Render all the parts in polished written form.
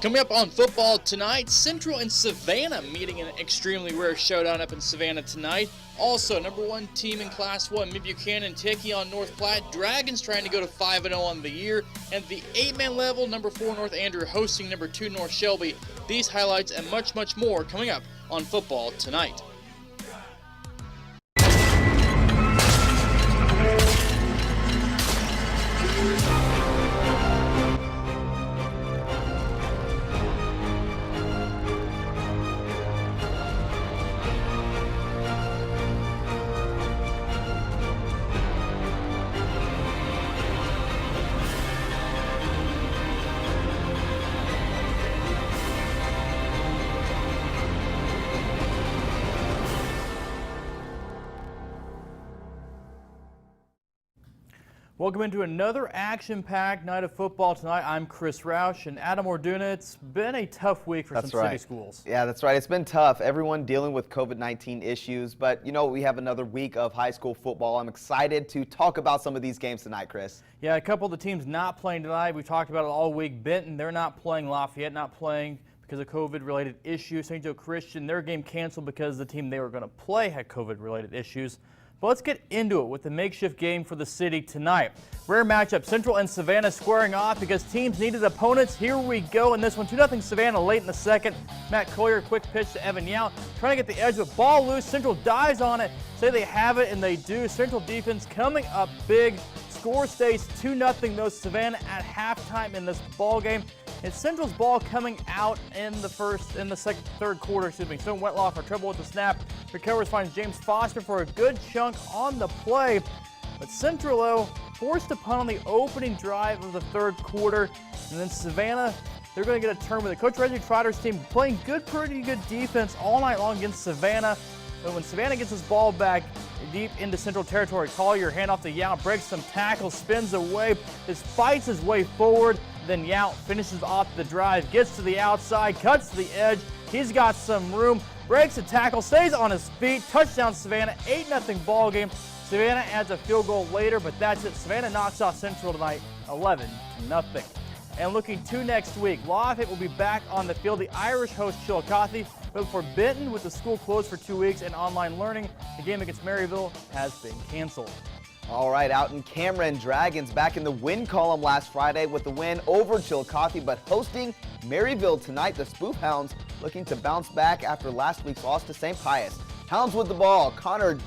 Coming up on football tonight, Central and Savannah meeting in an extremely rare showdown up in Savannah tonight. Also, number 1 team in Class 1, Buchanan taking on North Platte. Dragons trying to go to 5-0 on the year. And the 8-man level, number 4 North Andrew hosting number 2 North Shelby. These highlights and much, much more coming up on football tonight. Welcome into another action-packed night of football tonight. I'm Chris Roush and Adam Orduna. It's been a tough week for some city schools. Yeah, that's right. It's been tough. Everyone dealing with COVID-19 issues, but you know, we have another week of high school football. I'm excited to talk about some of these games tonight, Chris. Yeah, a couple of the teams not playing tonight. We talked about it all week. Benton, they're not playing. Lafayette not playing because of COVID-related issues. St. Joe Christian, their game canceled because the team they were going to play had COVID-related issues. But let's get into it with the makeshift game for the city tonight. Rare matchup, Central and Savannah squaring off because teams needed opponents. Here we go in this one, 2-0 Savannah late in the second. Matt Collier, quick pitch to Evan Yount, trying to get the edge with ball loose. Central dives on it, say they have it, and they do. Central defense coming up big. Score stays 2-0 though Savannah at halftime in this ball game. It's Central's ball coming out in the third quarter, Stone Wetloff for trouble with the snap. Recovers, finds James Foster for a good chunk on the play. But Central, though, forced to punt on the opening drive of the third quarter. And then Savannah, they're going to get a turn with it. Coach Reggie Trotter's team playing pretty good defense all night long against Savannah. But when Savannah gets his ball back deep into Central territory, Collier, handoff to Yount, breaks some tackles, spins away, just fights his way forward. Then Yount finishes off the drive, gets to the outside, cuts to the edge. He's got some room, breaks a tackle, stays on his feet. Touchdown Savannah, 8-0 ball game. Savannah adds a field goal later, but that's it. Savannah knocks off Central tonight, 11-0. And looking to next week, Lafayette will be back on the field. The Irish host Chillicothe, but for Benton, with the school closed for 2 weeks and online learning, the game against Maryville has been canceled. All right, out in Cameron, Dragons back in the win column last Friday with the win over Chillicothe, but hosting Maryville tonight. The Spoof Hounds looking to bounce back after last week's loss to St. Pius. Hounds with the ball. Connor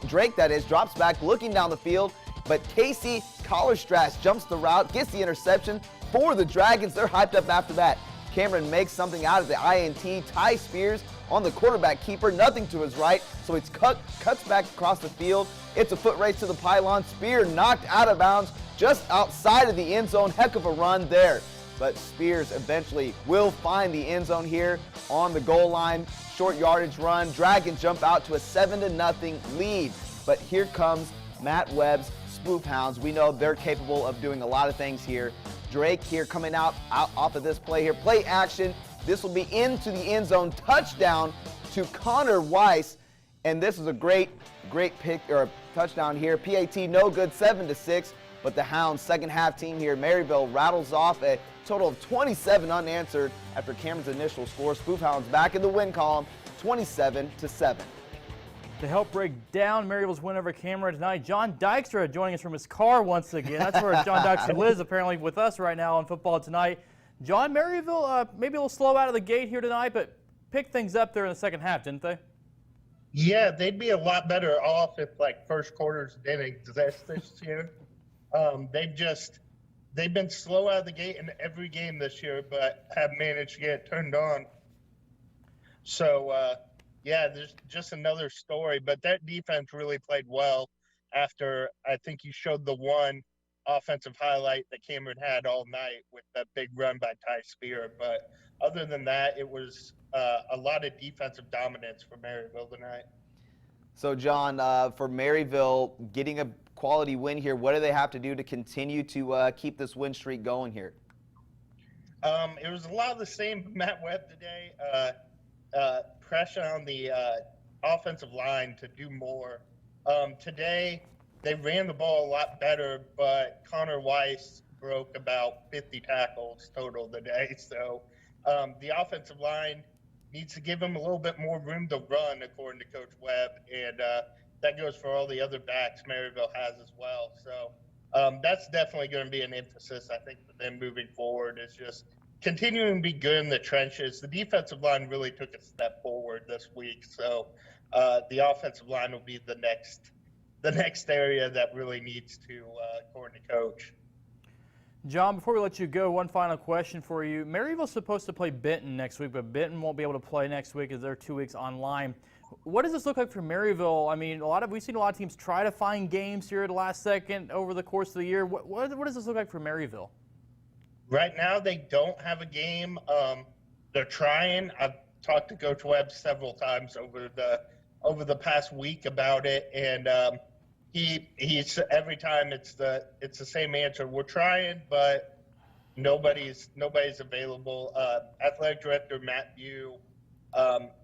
Drake, that is, drops back looking down the field, but Casey Collerstrass jumps the route, gets the interception for the Dragons. They're hyped up after that. Cameron makes something out of the INT. Ty Spears on the quarterback keeper, nothing to his right, so it's cuts back across the field. It's a foot race to the pylon. Spear knocked out of bounds just outside of the end zone. Heck of a run there. But Spears eventually will find the end zone here on the goal line. Short yardage run. Dragons jump out to a 7-0 lead. But here comes Matt Webb's Spoof Hounds. We know they're capable of doing a lot of things here. Drake here coming out off of this play here. Play action. This will be into the end zone. Touchdown to Connor Weiss. And this is a great pick or touchdown here. PAT no good, 7-6. But the Hounds, second half team here, Maryville rattles off a total of 27 unanswered after Cameron's initial score. Spoof Hounds back in the win column, 27-7. To help break down Maryville's win over Cameron tonight, John Dykstra joining us from his car once again. That's where John Dykstra lives, apparently, with us right now on football tonight. John, Maryville maybe a little slow out of the gate here tonight, but picked things up there in the second half, didn't they? Yeah, they'd be a lot better off if first quarters didn't exist this year. They've been slow out of the gate in every game this year, but have managed to get it turned on. So, yeah, there's just another story. But that defense really played well after I think you showed the one offensive highlight that Cameron had all night with that big run by Ty Spear. But other than that, it was a lot of defensive dominance for Maryville tonight. So, John, for Maryville getting a quality win here, what do they have to do to continue to keep this win streak going here? It was a lot of the same Matt Webb today. Pressure on the offensive line to do more. Today, they ran the ball a lot better, but Connor Weiss broke about 50 tackles total today. So the offensive line needs to give him a little bit more room to run, according to Coach Webb, and that goes for all the other backs Maryville has as well. So that's definitely going to be an emphasis, I think, for them moving forward, is just continuing to be good in the trenches. The defensive line really took a step forward this week, so the offensive line will be the next area that really needs to, according to Coach. John, before we let you go, one final question for you. Maryville's supposed to play Benton next week, but Benton won't be able to play next week as they're 2 weeks online. What does this look like for Maryville? I mean, we've seen a lot of teams try to find games here at the last second over the course of the year. What does this look like for Maryville? Right now, they don't have a game. They're trying. I've talked to Coach Webb several times over the past week about it, and he's every time it's the same answer. We're trying, but nobody's available. Athletic director Matt View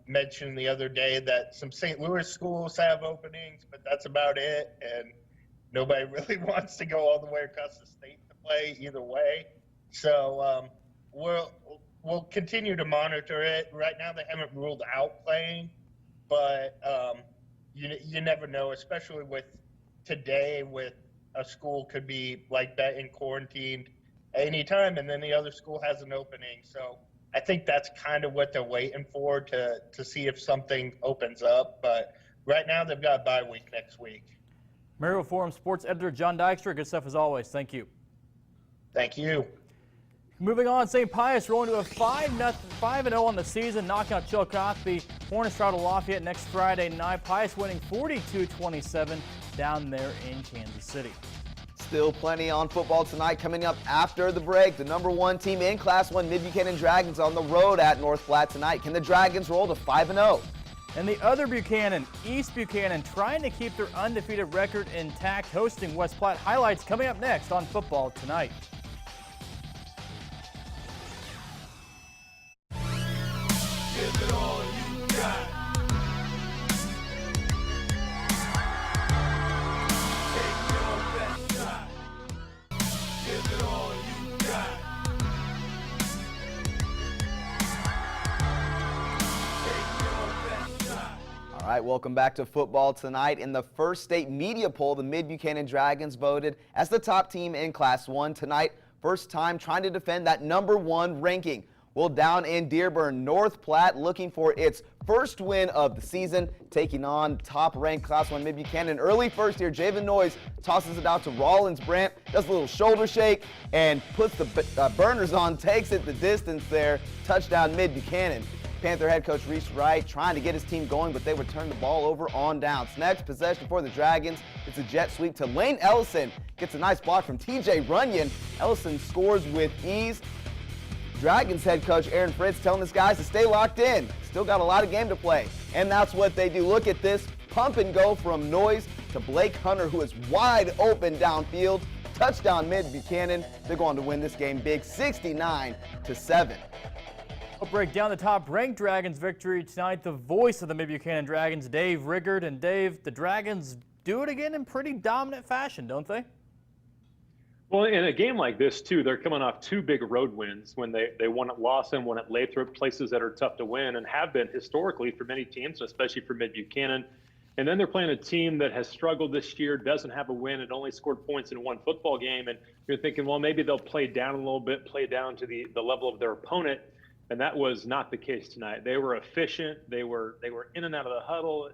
mentioned the other day that some St. Louis schools have openings, but that's about it, and nobody really wants to go all the way across the state to play either way. So we'll continue to monitor it. Right now, they haven't ruled out playing, but you never know, especially with today, with a school could be like that in quarantined anytime, and then the other school has an opening. So I think that's kind of what they're waiting for to see if something opens up. But right now, they've got a bye week next week. Maryville Forum Sports Editor John Dykstra, good stuff as always. Thank you. Thank you. Moving on, St. Pius rolling to a 5-0 on the season, knocking out Chillicothe. Hornets travel to Lafayette next Friday night. Pius winning 42-27 down there in Kansas City. Still plenty on football tonight. Coming up after the break, the #1 team in Class 1, Mid-Buchanan Dragons, on the road at North Platte tonight. Can the Dragons roll to 5-0? And the other Buchanan, East Buchanan, trying to keep their undefeated record intact, hosting West Platte. Highlights coming up next on Football Tonight. Give it all you got. Take your best shot. Give it all you got. Take your best shot. All right, welcome back to Football Tonight. In the first state media poll, the Mid-Buchanan Dragons voted as the top team in Class 1 tonight. First time trying to defend that #1 ranking. Well, down in Dearborn, North Platte looking for its first win of the season, taking on top-ranked Class 1 Mid-Buchanan. Early first here, Javen Noyes tosses it out to Rollins Brandt, does a little shoulder shake, and puts the burners on, takes it the distance there. Touchdown Mid-Buchanan. Panther head coach Reese Wright trying to get his team going, but they would turn the ball over on downs. Next possession for the Dragons, it's a jet sweep to Lane Ellison. Gets a nice block from TJ Runyon. Ellison scores with ease. Dragons head coach Aaron Fritz telling his guys to stay locked in. Still got a lot of game to play. And that's what they do. Look at this pump and go from Noyes to Blake Hunter, who is wide open downfield. Touchdown Mid-Buchanan. They're going to win this game big, 69-7. We'll break down the top-ranked Dragons victory tonight. The voice of the Mid-Buchanan Dragons, Dave Riggard. And Dave, the Dragons do it again in pretty dominant fashion, don't they? Well, in a game like this, too, they're coming off 2 big road wins when they won at Lawson, won at Lathrop, places that are tough to win and have been historically for many teams, especially for Mid-Buchanan. And then they're playing a team that has struggled this year, doesn't have a win, and only scored points in 1 football game. And you're thinking, well, maybe they'll play down a little bit, play down to the level of their opponent. And that was not the case tonight. They were efficient. They were in and out of the huddle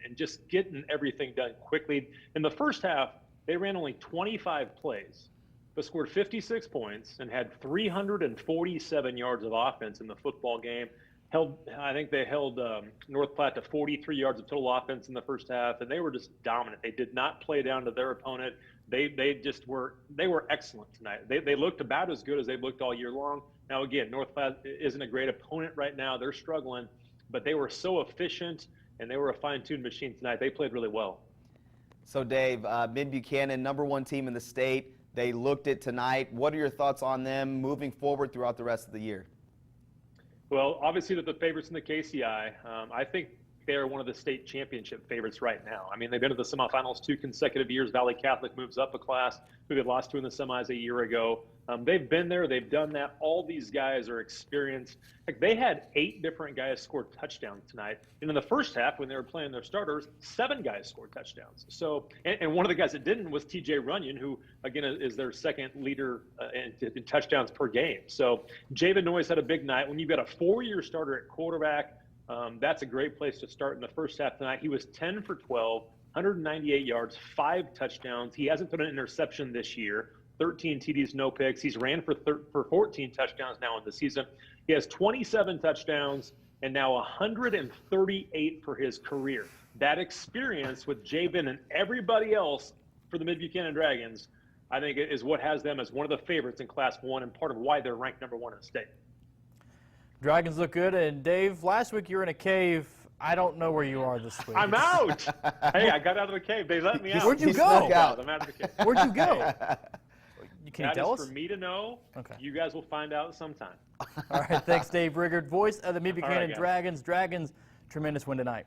and just getting everything done quickly. In the first half, they ran only 25 plays, but scored 56 points and had 347 yards of offense in the football game. I think they held North Platte to 43 yards of total offense in the first half, and they were just dominant. They did not play down to their opponent. They were excellent tonight. They looked about as good as they've looked all year long. Now, again, North Platte isn't a great opponent right now. They're struggling, but they were so efficient, and they were a fine-tuned machine tonight. They played really well. So, Dave, Mid-Buchanan, #1 team in the state. They looked at tonight. What are your thoughts on them moving forward throughout the rest of the year? Well, obviously they're the favorites in the KCI. I think they are one of the state championship favorites right now. I mean, they've been to the semifinals 2 consecutive years. Valley Catholic moves up a class, who they lost to in the semis a year ago. They've been there. They've done that. All these guys are experienced. Like, they had 8 different guys score touchdowns tonight. And in the first half, when they were playing their starters, 7 guys scored touchdowns. So, and one of the guys that didn't was TJ Runyon, who, again, is their second leader in touchdowns per game. So Javen Noyes had a big night. When you've got a 4-year starter at quarterback, that's a great place to start in the first half tonight. He was 10 for 12, 198 yards, 5 touchdowns. He hasn't thrown an interception this year. 13 TDs, no picks. He's ran for 14 touchdowns now in the season. He has 27 touchdowns and now 138 for his career. That experience with Javen and everybody else for the Mid-Buchanan Dragons, I think, is what has them as one of the favorites in Class 1 and part of why they're ranked number 1 in the state. Dragons look good. And Dave, last week you were in a cave. I don't know where you are this week. I'm out. Hey, I got out of the cave. They let me out. Where'd you go? Snuck out. I'm out of the cave. Where'd you go? Can you tell us? That is for me to know. Okay. You guys will find out sometime. All right, thanks, Dave Riggard, voice of the Mid-Buchanan guys. Dragons. Dragons, tremendous win tonight.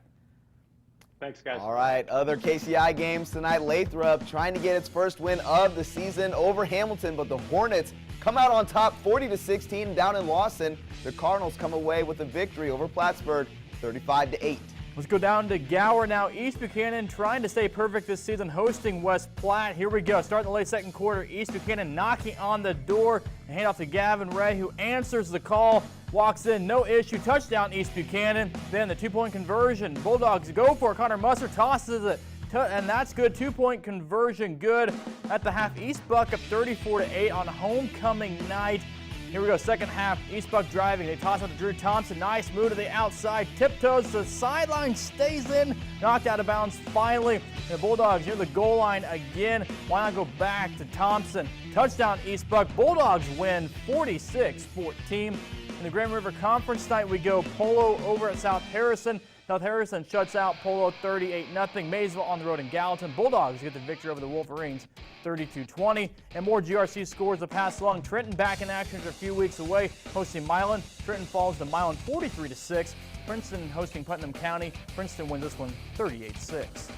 Thanks, guys. All right, other KCI games tonight. Lathrop trying to get its first win of the season over Hamilton, but the Hornets come out on top 40-16 down in Lawson. The Cardinals come away with a victory over Plattsburgh 35-8. Let's go down to Gower now. East Buchanan trying to stay perfect this season, hosting West Platte. Here we go. Starting the late second quarter, East Buchanan knocking on the door and hand off to Gavin Ray, who answers the call, walks in, no issue, touchdown East Buchanan. Then the 2-point conversion. Bulldogs go for it. Connor Musser tosses it, and that's good. 2-point conversion good at the half. East Buck up 34-8 on homecoming night. Here we go, second half, East Buck driving. They toss out to Drew Thompson. Nice move to the outside. Tiptoes to the sideline, stays in. Knocked out of bounds finally. And the Bulldogs near the goal line again. Why not go back to Thompson? Touchdown East Buck. Bulldogs win 46-14. In the Grand River Conference tonight, we go Polo over at South Harrison. South Harrison shuts out Polo 38-0. Maysville on the road in Gallatin. Bulldogs get the victory over the Wolverines 32-20. And more GRC scores to pass along. Trenton back in action after a few weeks away, hosting Milan. Trenton falls to Milan 43-6. Princeton hosting Putnam County. Princeton wins this one 38-6.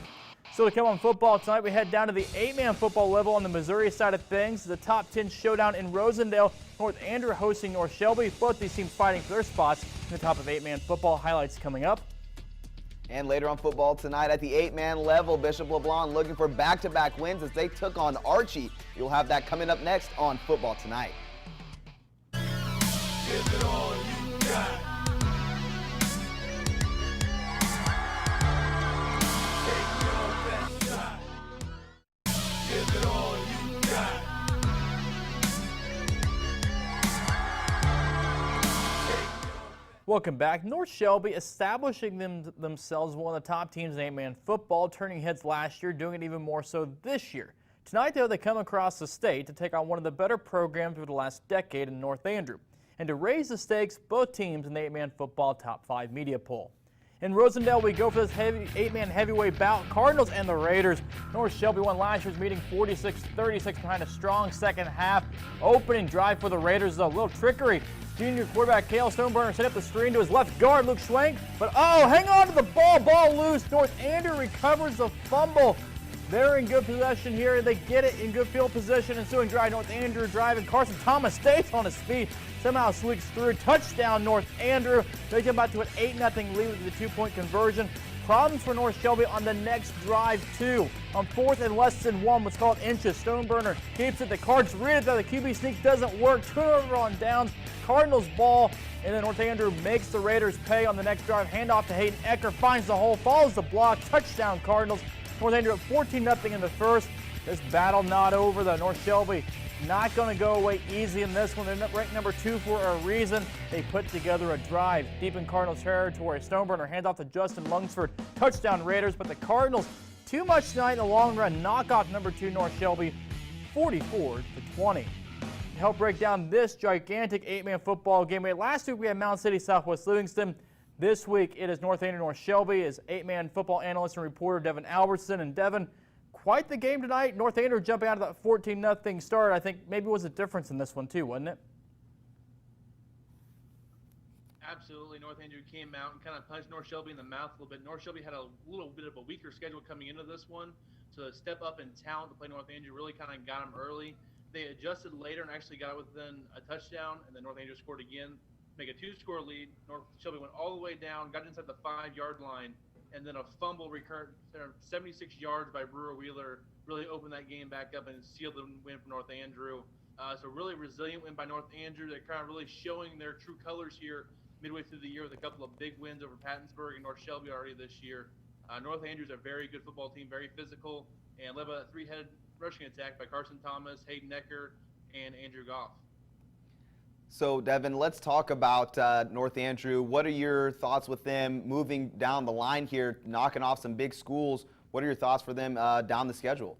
Still to come on football tonight, we head down to the 8-man football level on the Missouri side of things. The top 10 showdown in Rosendale. North Andrew hosting North Shelby. Both these teams fighting for their spots in the top of 8-man football. Highlights coming up. And later on football tonight at the 8-man level, Bishop LeBlanc looking for back-to-back wins as they took on Archie. You'll have that coming up next on Football Tonight. Give it all you got. Take your best shot. Give it all you got. Welcome back. North Shelby establishing themselves one of the top teams in 8-man football, turning heads last year, doing it even more so this year. Tonight, though, they come across the state to take on one of the better programs over the last decade in North Andrew. And to raise the stakes, both teams in the 8-man football top 5 media poll. In Rosendale, we go for this 8-man heavyweight bout. Cardinals and the Raiders. North Shelby won last year's meeting 46-36 behind a strong second half. Opening drive for the Raiders, though. A little trickery. Junior quarterback Cale Stoneburner set up the screen to his left guard, Luke Schwenk. But, oh, hang on to the ball. Ball loose. North Andrew recovers the fumble. They're in good possession here. They get it in good field position. Ensuing drive, North Andrew driving. Carson Thomas stays on his feet. Somehow squeaks through. Touchdown, North Andrew. They come back to an 8-0 lead with the 2-point conversion. Problems for North Shelby on the next drive, too. On 4th and less than 1, what's called inches. Stoneburner keeps it. The Cards read it, though. The QB sneak doesn't work. Turnover on downs. Cardinals ball. And then North Andrew makes the Raiders pay on the next drive. Handoff to Hayden Ecker. Finds the hole. Follows the block. Touchdown, Cardinals. North Andrew at 14-0 in the first. This battle not over, though. North Shelby not going to go away easy in this one. They're ranked number 2 for a reason. They put together a drive deep in Cardinals territory. Stoneburner hands off to Justin Lungsford. Touchdown Raiders, but the Cardinals, too much tonight in the long run. Knock off number 2 North Shelby 44-20. To help break down this gigantic 8-man football game, last week we had Mound City Southwest Livingston. This week it is North Andrew North Shelby. Is 8-man football analyst and reporter Devin Albertson. And Devin, quite the game tonight. North Andrew jumping out of that 14-0 start, I think maybe was a difference in this one too, wasn't it? Absolutely. North Andrew came out and kind of punched North Shelby in the mouth a little bit. North Shelby had a little bit of a weaker schedule coming into this one, so the step up in talent to play North Andrew really kind of got them early. They adjusted later and actually got within a touchdown, and then North Andrew scored again, make a 2-score lead. North Shelby went all the way down, got inside the 5-yard line, and then a fumble recurred 76 yards by Brewer Wheeler really opened that game back up and sealed the win for North Andrew. So really resilient win by North Andrew. They're kind of really showing their true colors here midway through the year with a couple of big wins over Pattonsburg and North Shelby already this year. North Andrew's a very good football team, very physical, and led by a 3-headed rushing attack by Carson Thomas, Hayden Necker, and Andrew Goff. So, Devin, let's talk about North Andrew. What are your thoughts with them moving down the line here, knocking off some big schools? What are your thoughts for them down the schedule?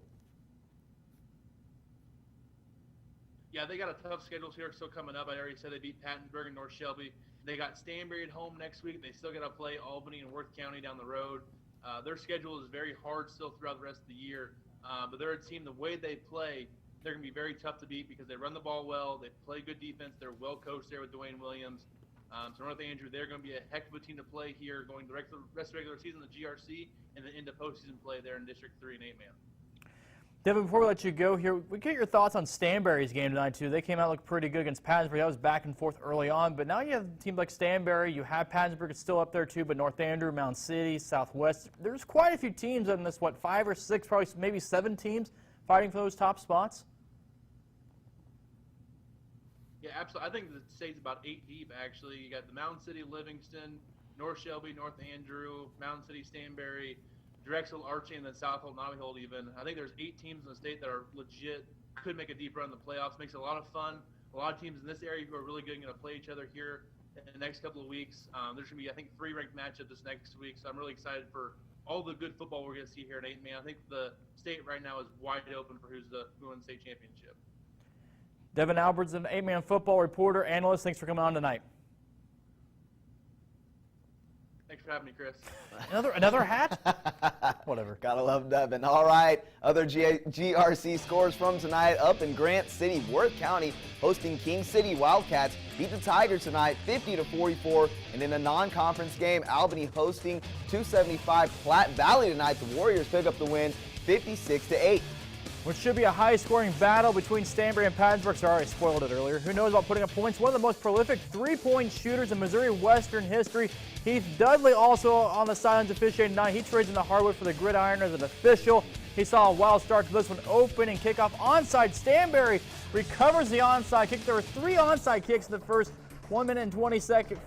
Yeah, they got a tough schedule here still coming up. I already said they beat Pattonville and North Shelby. They got Stanberry at home next week. They still got to play Albany and Worth County down the road. Their schedule is very hard still throughout the rest of the year. But they're a team, the way they play, they're going to be very tough to beat because they run the ball well. They play good defense. They're well coached there with Dwayne Williams. So North Andrew, they're going to be a heck of a team to play here going the rest of the regular season, the GRC, and then into postseason play there in District 3 and 8-man. Devin, before we let you go here, we get your thoughts on Stanberry's game tonight, too. They came out looked pretty good against Pattonville. That was back and forth early on, but now you have teams like Stanberry. You have Pattonville, it's still up there, too, but North Andrew, Mound City, Southwest. There's quite a few teams in this, 5 or 6, probably maybe 7 teams fighting for those top spots. Yeah, absolutely. I think the state's about 8 deep, actually. You got the Mound City, Livingston, North Shelby, North Andrew, Mound City, Stanberry, Drexel, Archie, and then Southold, Maryville even. I think there's 8 teams in the state that are legit, could make a deep run in the playoffs. Makes it a lot of fun. A lot of teams in this area who are really good going to play each other here in the next couple of weeks. There's going to be, I think, 3 ranked matchups this next week, so I'm really excited for all the good football we're going to see here in 8-man. I think the state right now is wide open for who wins the state championship. Devin Albert's an 8-man football reporter, analyst. Thanks for coming on tonight. Thanks for having me, Chris. Another hat? Whatever. Gotta love Devin. All right, other GRC scores from tonight. Up in Grant City, Worth County hosting King City Wildcats beat the Tigers tonight 50-44. And in a non-conference game, Albany hosting 275 Platte Valley tonight. The Warriors pick up the win 56-8. Which should be a high-scoring battle between Stanberry and Pattonville. Sorry, I spoiled it earlier. Who knows about putting up points? One of the most prolific three-point shooters in Missouri Western history. Heath Dudley also on the sidelines officiating tonight. He trades in the hardwood for the gridiron as an official. He saw a wild start to this one. Opening kickoff onside. Stanberry recovers the onside kick. There were 3 onside kicks in the first 1 minute and 20 seconds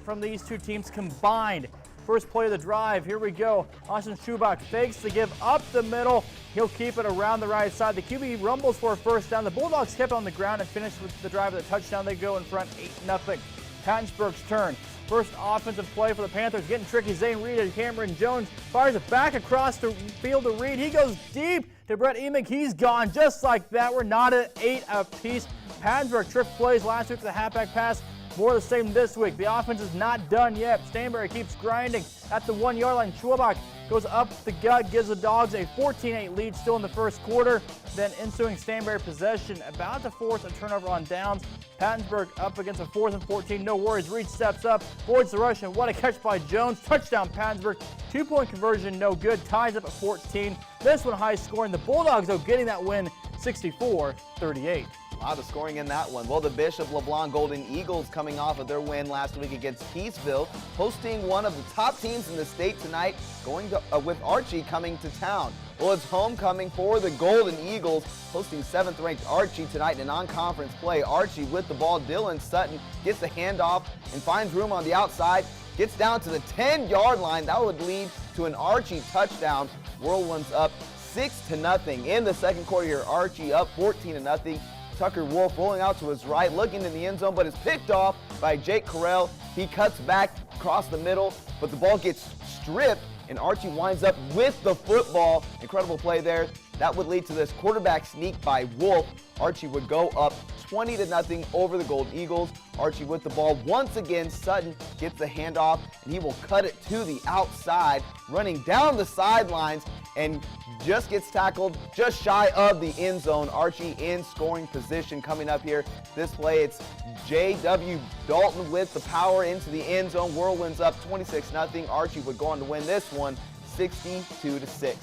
from these two teams combined. First play of the drive. Here we go. Austin Schubach fakes to give up the middle. He'll keep it around the right side. The QB rumbles for a first down. The Bulldogs kept on the ground and finished with the drive of the touchdown. They go in front 8-0. Pattonsburg's turn. First offensive play for the Panthers. Getting tricky. Zane Reed and Cameron Jones fires it back across the field to Reed. He goes deep to Brett Emick. He's gone just like that. We're not at 8 apiece. Pattonsburg tripped plays last week with the halfback pass. More of the same this week. The offense is not done yet. Stanberry keeps grinding at the 1-yard line. Schwabach goes up the gut, gives the Dogs a 14-8 lead still in the first quarter. Then ensuing Stanberry possession, about to force a turnover on downs. Pattonsburg up against a 4th and 14. No worries. Reed steps up, voids the rush, and what a catch by Jones. Touchdown Pattonsburg. 2-point conversion, no good. Ties up at 14. This one high scoring. The Bulldogs, though, getting that win 64-38. A lot of scoring in that one. Well, the Bishop LeBlanc Golden Eagles coming off of their win last week against Peaceville, hosting one of the top teams in the state tonight, going to, with Archie coming to town. Well, it's homecoming for the Golden Eagles, hosting 7th-ranked Archie tonight in a non-conference play. Archie with the ball. Dylan Sutton gets the handoff and finds room on the outside. Gets down to the 10-yard line. That would lead to an Archie touchdown. Whirlwinds up 6-0 in the second quarter here. Archie up 14-0. Tucker Wolf rolling out to his right, looking in the end zone, but is picked off by Jake Carell. He cuts back across the middle, but the ball gets stripped, and Archie winds up with the football. Incredible play there. That would lead to this quarterback sneak by Wolf. Archie would go up 20-0 over the Gold Eagles. Archie with the ball once again. Sutton gets the handoff, and he will cut it to the outside. Running down the sidelines and just gets tackled just shy of the end zone. Archie in scoring position coming up here. This play, it's J.W. Dalton with the power into the end zone. Whirlwinds up 26-0. Archie would go on to win this one 62-6.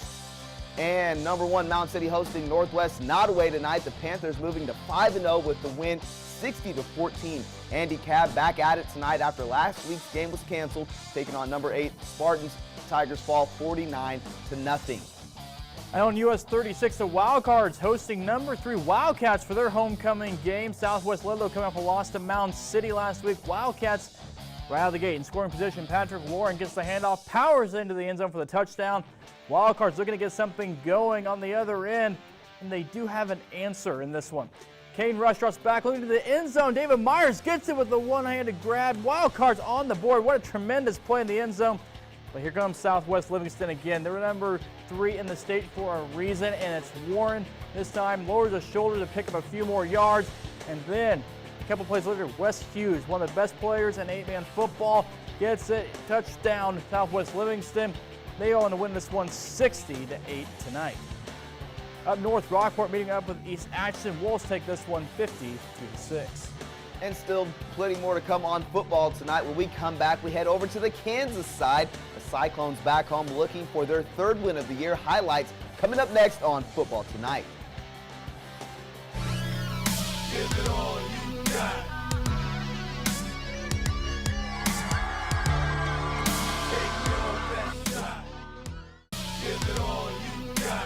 And number 1 Mound City hosting Northwest Nottoway tonight. The Panthers moving to 5-0 with the win 60-14. Andy Cab back at it tonight after last week's game was canceled, taking on number 8 Spartans. Tigers fall 49-0. And on US 36, the Wildcards hosting number 3 Wildcats for their homecoming game. Southwest Ludlow coming off a loss to Mound City last week. Wildcats right out of the gate in scoring position. Patrick Warren gets the handoff, powers into the end zone for the touchdown. Wildcards looking to get something going on the other end, and they do have an answer in this one. Kane Rush drops back looking to the end zone. David Myers gets it with the one-handed grab. Wildcards on the board. What a tremendous play in the end zone. But here comes Southwest Livingston again. They're number 3 in the state for a reason, and it's Warren. This time lowers the shoulder to pick up a few more yards. And then a couple plays later, Wes Hughes, one of the best players in 8-man football, gets it. Touchdown, Southwest Livingston. They go on to win this one 60-8 tonight. Up north, Rockport meeting up with East Atchison. Wolves take this one 50-6. And still plenty more to come on football tonight. When we come back, we head over to the Kansas side. The Cyclones back home looking for their 3rd win of the year. Highlights coming up next on Football Tonight. Give it all you got. Take your best shot. Give it all you got.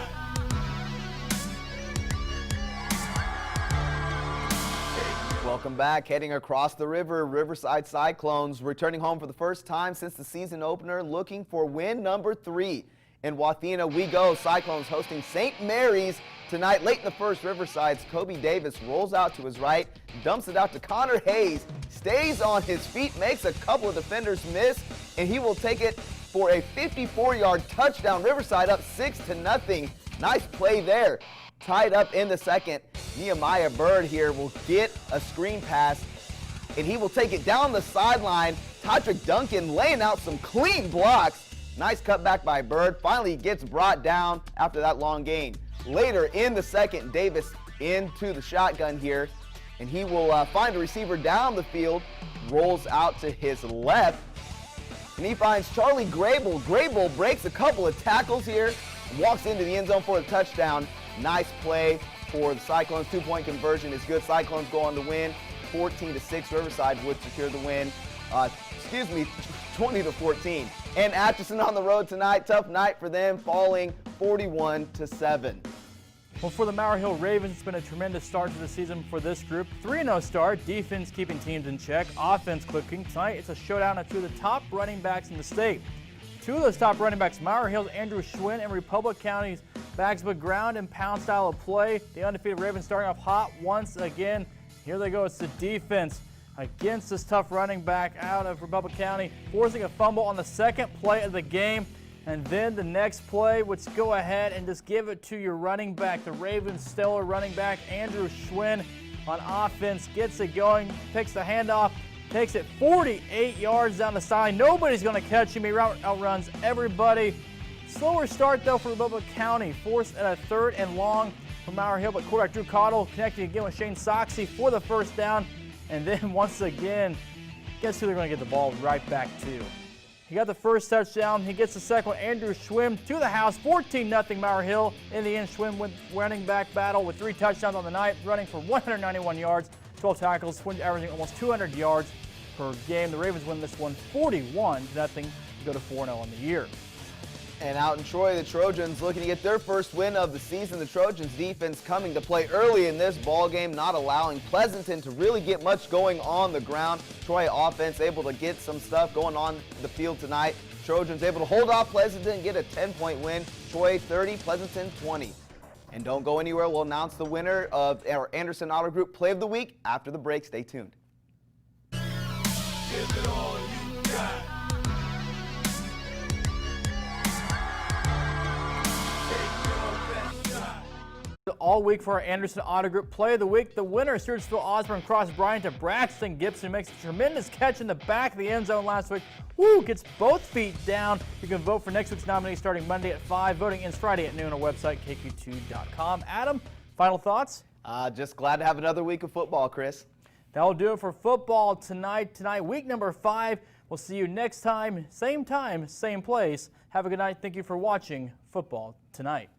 Welcome back. Heading across the river, Riverside Cyclones returning home for the first time since the season opener, looking for win number 3. In Wathena we go. Cyclones hosting St. Mary's tonight. Late in the first, Riverside's Kobe Davis rolls out to his right, dumps it out to Connor Hayes, stays on his feet, makes a couple of defenders miss, and he will take it for a 54-yard touchdown. Riverside up 6-0. Nice play there. Tied up in the second. Nehemiah Bird here will get a screen pass, and he will take it down the sideline. Todrick Duncan laying out some clean blocks. Nice cutback by Bird. Finally gets brought down after that long gain. Later in the second, Davis into the shotgun here, and he will find a receiver down the field, rolls out to his left, and he finds Charlie Grable. Grable breaks a couple of tackles here, walks into the end zone for a touchdown. Nice play for the Cyclones. 2-point conversion is good. Cyclones go on to win 14-6. Riverside would secure the win. 20-14. And Atchison on the road tonight. Tough night for them, falling 41-7. Well, for the Maryville Ravens, it's been a tremendous start to the season for this group. 3-0 start, defense keeping teams in check, offense clicking. Tonight, it's a showdown of 2 of the top running backs in the state. 2 of those top running backs, Maryville's Andrew Schwinn and Republic County's Bagsby ground and pound style of play. The undefeated Ravens starting off hot once again. Here they go. It's the defense against this tough running back out of Republic County, forcing a fumble on the second play of the game. And then the next play, which go ahead and just give it to your running back. The Ravens stellar running back, Andrew Schwinn, on offense, gets it going, picks the handoff, takes it 48 yards down the side. Nobody's going to catch him. He outruns everybody. Slower start, though, for Republic County. Forced at a 3rd and long from Maryville, but quarterback Drew Cottle connecting again with Shane Soxie for the first down. And then once again, guess who they're going to get the ball right back to? He got the first touchdown. He gets the second one. Andrew Schwinn to the house. 14-0 Maryville. In the end, Schwinn went running back battle with 3 touchdowns on the night, running for 191 yards, 12 tackles, Schwinn averaging almost 200 yards per game. The Ravens win this one 41-0 to go to 4-0 on the year. And out in Troy, the Trojans looking to get their first win of the season. The Trojans defense coming to play early in this ball game, not allowing Pleasanton to really get much going on the ground. Troy offense able to get some stuff going on the field tonight. Trojans able to hold off Pleasanton and get a 10-point win. Troy 30, Pleasanton 20. And don't go anywhere. We'll announce the winner of our Anderson Auto Group Play of the Week after the break. Stay tuned. Give it all you got. all week for our Anderson Auto Group Play of the Week. The winner, Sturgisville Osborne, crossed Bryant to Braxton Gibson, who makes a tremendous catch in the back of the end zone last week. Woo, gets both feet down. You can vote for next week's nominee starting Monday at 5. Voting ends Friday at noon on our website, KQ2.com. Adam, final thoughts? Just glad to have another week of football, Chris. That'll do it for football tonight. Week number 5. We'll see you next time, same place. Have a good night. Thank you for watching Football Tonight.